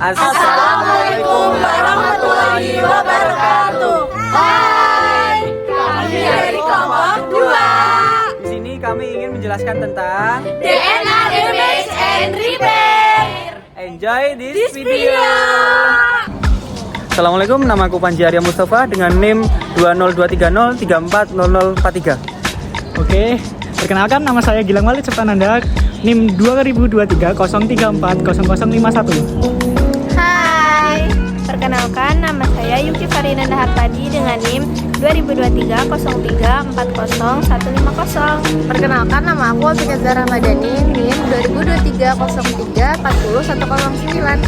Assalamualaikum warahmatullahi wabarakatuh. Hai, kami dari kelompok 2. Di sini kami ingin menjelaskan tentang DNA, Damage, and Repair. Enjoy this video. Assalamualaikum, nama aku Panji Arya Mustafa dengan NIM 20230340043. Oke, perkenalkan nama saya Gilang Walid Septananda, NIM 2023-034-0051. Hai, perkenalkan nama saya Yuki Farinanda Hartadi dengan NIM 2023-03-40-150. Perkenalkan nama aku Afiqah Zahra Madani, NIM 2023-03-40-109.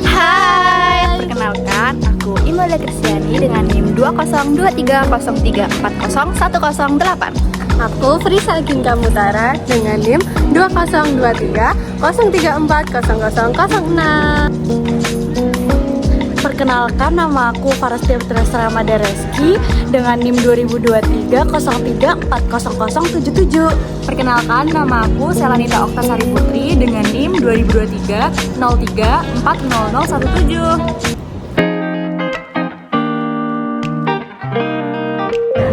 Hai, perkenalkan aku Imola Kristiani dengan NIM 2023-03-40-108. Aku Frisa Ginka Mutara dengan NIM 2023-034-0006. Perkenalkan nama aku Farastia Putra Ramada Reski dengan NIM 2023-03-40-0077. Perkenalkan nama aku Selanita Oktasari Putri dengan NIM 2023-03-400017.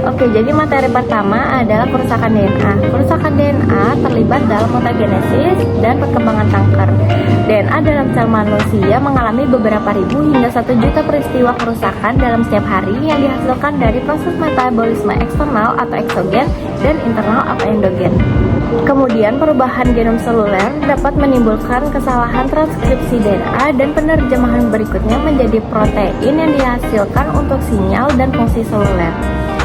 Oke, jadi materi pertama adalah kerusakan DNA. Kerusakan DNA terlibat dalam mutagenesis dan perkembangan kanker. DNA dalam sel manusia mengalami beberapa ribu hingga 1 juta peristiwa kerusakan dalam setiap hari yang dihasilkan dari proses metabolisme eksternal atau eksogen dan internal atau endogen. Kemudian perubahan genom seluler dapat menimbulkan kesalahan transkripsi DNA dan penerjemahan berikutnya menjadi protein yang dihasilkan untuk sinyal dan fungsi seluler.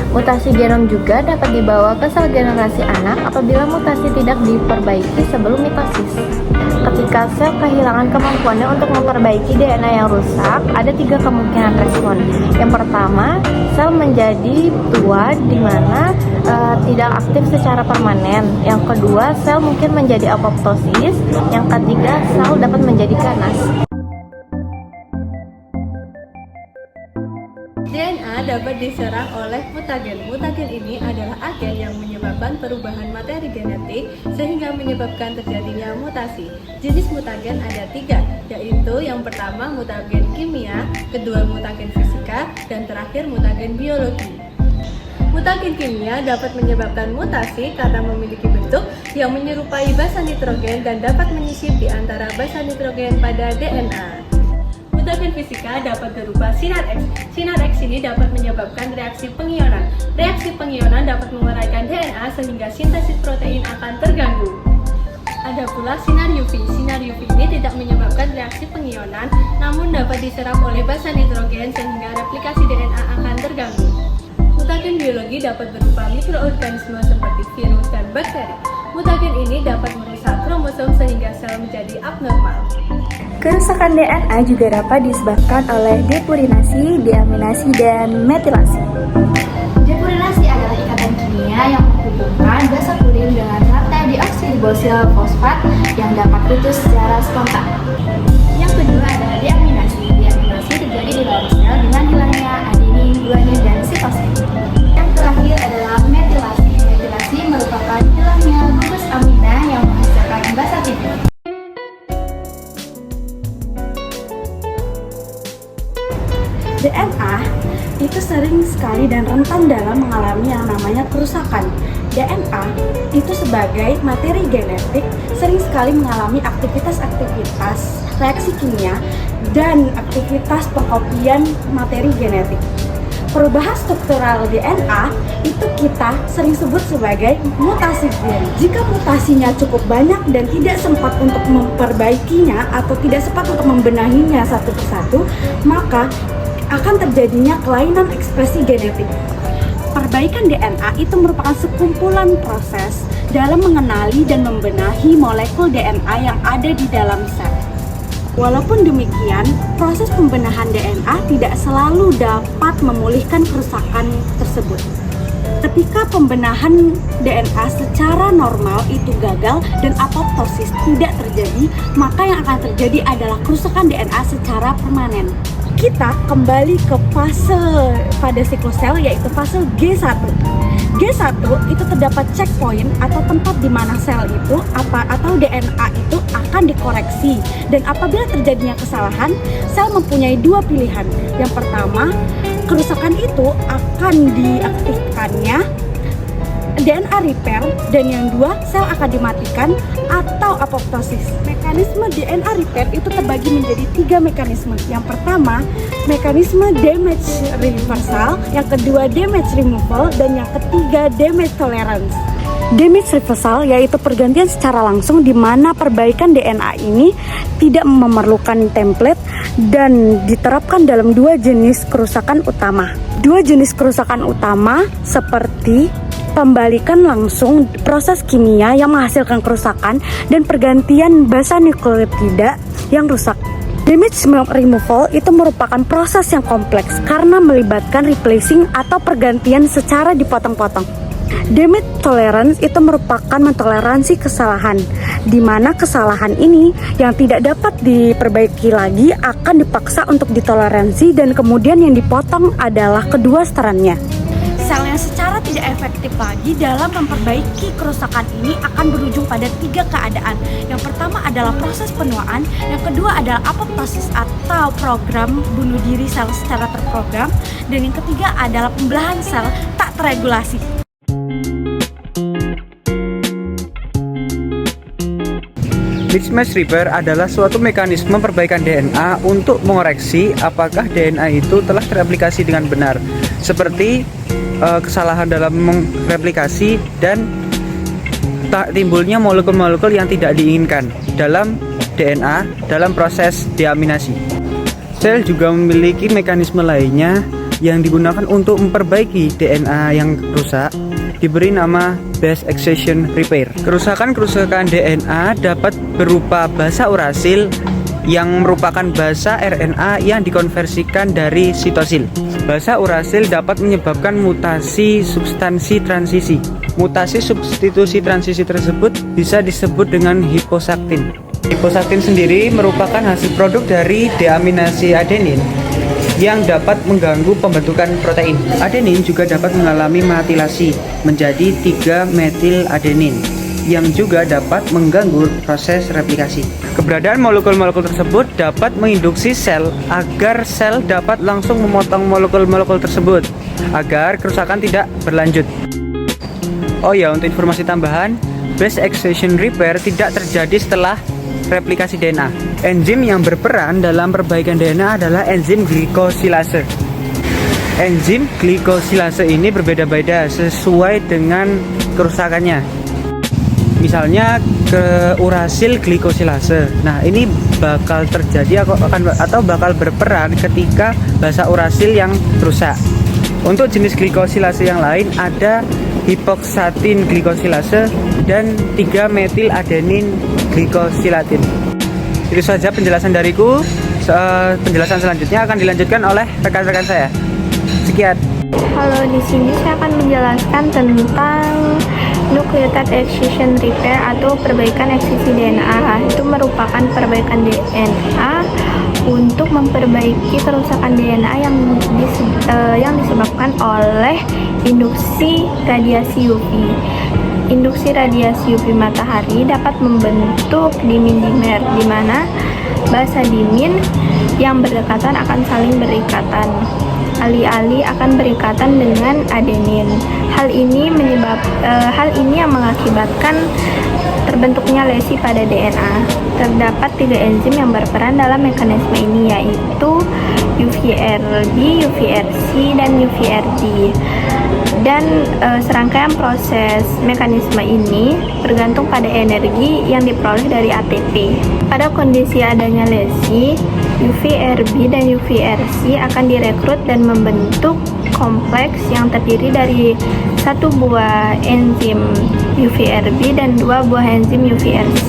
Mutasi genom juga dapat dibawa ke sel generasi anak apabila mutasi tidak diperbaiki sebelum mitosis. Ketika sel kehilangan kemampuannya untuk memperbaiki DNA yang rusak, ada 3 kemungkinan respon. Yang pertama, sel menjadi tua di mana tidak aktif secara permanen. Yang kedua, sel mungkin menjadi apoptosis. Yang ketiga, sel dapat menjadi ganas. DNA dapat diserang oleh mutagen. Mutagen ini adalah agen yang menyebabkan perubahan materi genetik sehingga menyebabkan terjadinya mutasi. Jenis mutagen ada 3, yaitu yang pertama mutagen kimia, kedua mutagen fisika, dan terakhir mutagen biologi. Mutagen kimia dapat menyebabkan mutasi karena memiliki bentuk yang menyerupai basa nitrogen dan dapat menyisip di antara basa nitrogen pada DNA. Mutagen fisika dapat berupa sinar X. Sinar X ini dapat menyebabkan reaksi pengionan. Reaksi pengionan dapat menguraikan DNA sehingga sintesis protein akan terganggu. Ada pula sinar UV. Sinar UV ini tidak menyebabkan reaksi pengionan, namun dapat diserap oleh basa nitrogen sehingga replikasi DNA akan terganggu. Mutagen biologi dapat berupa mikroorganisme seperti virus dan bakteri. Mutagen ini dapat merusak kromosom sehingga sel menjadi abnormal. Kerusakan DNA juga dapat disebabkan oleh depurinasi, deaminasi, dan metilasi. Depurinasi adalah ikatan kimia yang menghubungkan basa purin dengan rantai deoksiribosil fosfat yang dapat putus secara spontan. Yang kedua adalah deaminasi. Deaminasi terjadi di dalam sel dengan hilangnya adenin, guanin, dan sitosin. Yang terakhir adalah metilasi. Metilasi merupakan hilangnya gugus amina yang menghasilkan basa timur. DNA itu sering sekali dan rentan dalam mengalami yang namanya kerusakan. DNA itu sebagai materi genetik sering sekali mengalami aktivitas-aktivitas reaksi kimia dan aktivitas pengkopian materi genetik. Perubahan struktural DNA itu kita sering sebut sebagai mutasi gen. Jika mutasinya cukup banyak dan tidak sempat untuk memperbaikinya atau tidak sempat untuk membenahinya satu persatu, maka akan terjadinya kelainan ekspresi genetik. Perbaikan DNA itu merupakan sekumpulan proses dalam mengenali dan membenahi molekul DNA yang ada di dalam sel. Walaupun demikian, proses pembenahan DNA tidak selalu dapat memulihkan kerusakan tersebut. Ketika pembenahan DNA secara normal itu gagal dan apoptosis tidak terjadi, maka yang akan terjadi adalah kerusakan DNA secara permanen. kita kembali ke fase pada siklus sel, yaitu fase G1. G1 itu terdapat checkpoint atau tempat di mana sel itu atau DNA itu akan dikoreksi, dan apabila terjadinya kesalahan, sel mempunyai dua pilihan. Yang pertama, kerusakan itu akan diaktifkannya DNA repair, dan yang dua, sel akan dimatikan atau apoptosis. Mekanisme DNA repair itu terbagi menjadi 3 mekanisme. Yang pertama, mekanisme damage reversal, yang kedua damage removal, dan yang ketiga damage tolerance. Damage reversal yaitu pergantian secara langsung, di mana perbaikan DNA ini tidak memerlukan template dan diterapkan dalam 2 jenis kerusakan utama. 2 jenis kerusakan utama seperti pembalikan langsung proses kimia yang menghasilkan kerusakan dan pergantian basa nukleotida yang rusak. Damage removal itu merupakan proses yang kompleks karena melibatkan replacing atau pergantian secara dipotong-potong. Damage tolerance itu merupakan mentoleransi kesalahan, di mana kesalahan ini yang tidak dapat diperbaiki lagi akan dipaksa untuk ditoleransi, dan kemudian yang dipotong adalah kedua strannya. Sel yang secara tidak efektif lagi dalam memperbaiki kerusakan ini akan berujung pada 3 keadaan. Yang pertama adalah proses penuaan, yang kedua adalah apoptosis atau program bunuh diri sel secara terprogram, dan yang ketiga adalah pembelahan sel tak terregulasi. Mismatch repair adalah suatu mekanisme perbaikan DNA untuk mengoreksi apakah DNA itu telah teraplikasi dengan benar, seperti kesalahan dalam mereplikasi dan timbulnya molekul-molekul yang tidak diinginkan dalam DNA dalam proses deaminasi. Sel juga memiliki mekanisme lainnya yang digunakan untuk memperbaiki DNA yang rusak, diberi nama base excision repair. Kerusakan-kerusakan DNA dapat berupa basa urasil yang merupakan basa RNA yang dikonversikan dari sitosil. Basa urasil dapat menyebabkan mutasi substansi transisi. Mutasi substitusi transisi tersebut bisa disebut dengan hiposaktin. Hiposaktin sendiri merupakan hasil produk dari deaminasi adenin yang dapat mengganggu pembentukan protein. Adenin juga dapat mengalami metilasi menjadi 3-metil adenin yang juga dapat mengganggu proses replikasi. Keberadaan molekul-molekul tersebut dapat menginduksi sel agar sel dapat langsung memotong molekul-molekul tersebut agar kerusakan tidak berlanjut. Oh ya, untuk informasi tambahan, base excision repair tidak terjadi setelah replikasi DNA. Enzim yang berperan dalam perbaikan DNA adalah enzim glikosilase. Enzim glikosilase ini berbeda-beda sesuai dengan kerusakannya. Misalnya ke urasil glikosilase. Nah, ini bakal terjadi atau bakal berperan ketika basa urasil yang rusak. Untuk jenis glikosilase yang lain ada hipoksatin glikosilase dan 3-metil adenin glikosilatin. Itu saja penjelasan dariku. Penjelasan selanjutnya akan dilanjutkan oleh rekan-rekan saya. Sekian. Halo, di sini saya akan menjelaskan tentang nucleotide excision repair atau perbaikan eksisi DNA. Itu merupakan perbaikan DNA untuk memperbaiki kerusakan DNA yang disebabkan oleh induksi radiasi UV. Induksi radiasi UV matahari dapat membentuk dimin dimer, di mana basa dimin yang berdekatan akan saling berikatan. Alih-alih akan berikatan dengan adenin. Hal ini yang mengakibatkan terbentuknya lesi pada DNA. Terdapat 3 enzim yang berperan dalam mekanisme ini, yaitu UVRB, UVRC, dan UVRD. Dan serangkaian proses mekanisme ini bergantung pada energi yang diperoleh dari ATP. Pada kondisi adanya lesi, UVRB dan UVRC akan direkrut dan membentuk kompleks yang terdiri dari 1 buah enzim UVRB, dan 2 buah enzim UVRC.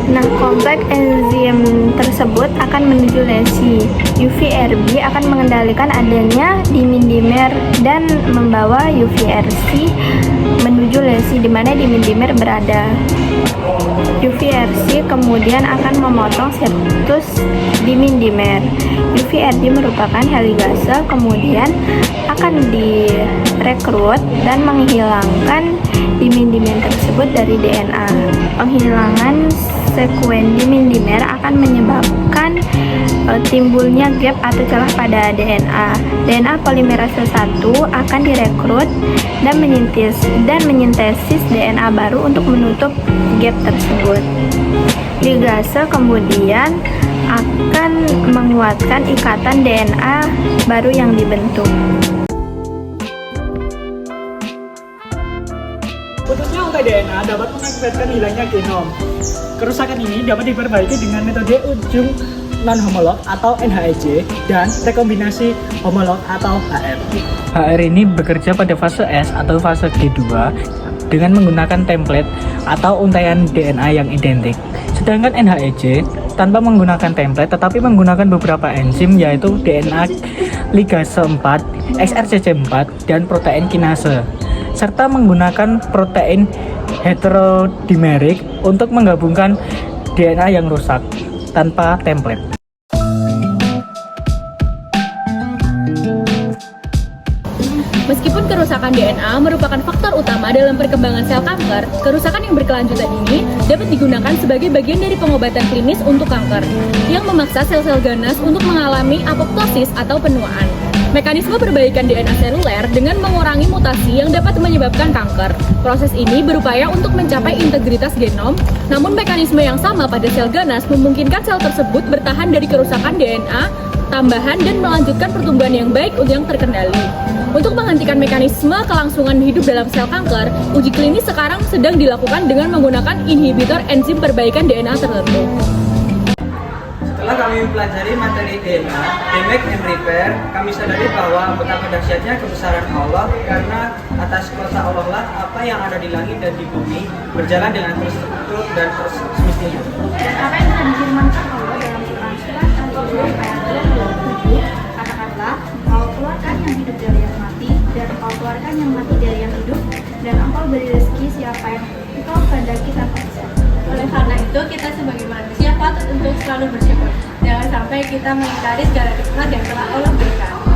Nah, kompleks enzim tersebut akan menuju lesi. UVRB akan mengendalikan adanya dimin-dimer dan membawa UVRC menuju lesi di mana dimin-dimer berada. UVRC kemudian akan memotong situs dimin-dimer. UVRD merupakan heligase, kemudian akan direkrut dan menghilangkan dimin-dimer tersebut dari DNA. Penghilangan sekuen dimin-dimer akan menyebabkan timbulnya gap atau celah pada DNA. DNA polimerase 1 akan direkrut dan menyintesis DNA baru untuk menutup gap tersebut. Ligase kemudian akan menguatkan ikatan DNA baru yang dibentuk. Putusnya rantai DNA dapat mengakibatkan hilangnya genom. Kerusakan ini dapat diperbaiki dengan metode ujung non-homolog atau NHEJ dan rekombinasi homolog atau HR. HR ini bekerja pada fase S atau fase G2 dengan menggunakan template atau untaian DNA yang identik. Sedangkan NHEJ tanpa menggunakan template tetapi menggunakan beberapa enzim yaitu DNA ligase 4, XRCC4, dan protein kinase, serta menggunakan protein heterodimerik untuk menggabungkan DNA yang rusak tanpa template. Meskipun kerusakan DNA merupakan faktor utama dalam perkembangan sel kanker, kerusakan yang berkelanjutan ini dapat digunakan sebagai bagian dari pengobatan klinis untuk kanker, yang memaksa sel-sel ganas untuk mengalami apoptosis atau penuaan. Mekanisme perbaikan DNA seluler dengan mengurangi mutasi yang dapat menyebabkan kanker. Proses ini berupaya untuk mencapai integritas genom, namun mekanisme yang sama pada sel ganas memungkinkan sel tersebut bertahan dari kerusakan DNA tambahan dan melanjutkan pertumbuhan yang baik yang terkendali. Untuk menghentikan mekanisme kelangsungan hidup dalam sel kanker, uji klinis sekarang sedang dilakukan dengan menggunakan inhibitor enzim perbaikan DNA tertentu. Setelah kami mempelajari materi DNA, damage and repair, kami sadari bahwa betapa dahsyatnya kebesaran Allah karena atas kuasa Allah lah apa yang ada di langit dan di bumi berjalan dengan terstruktur dan semestinya. Dan apa yang telah difirmankan Allah dalam Quran surat Al-Baqarah ayat 27, katakanlah, Engkau keluarkan yang hidup dari yang mati, dan Engkau keluarkan yang mati dari yang hidup, dan Engkau beri rezeki siapa yang Engkau kehendaki tanpa hisab. Oleh karena itu, kita sebagai manusia patut untuk selalu bersyukur. Jangan sampai kita mengingkari segala nikmat yang telah Allah berikan.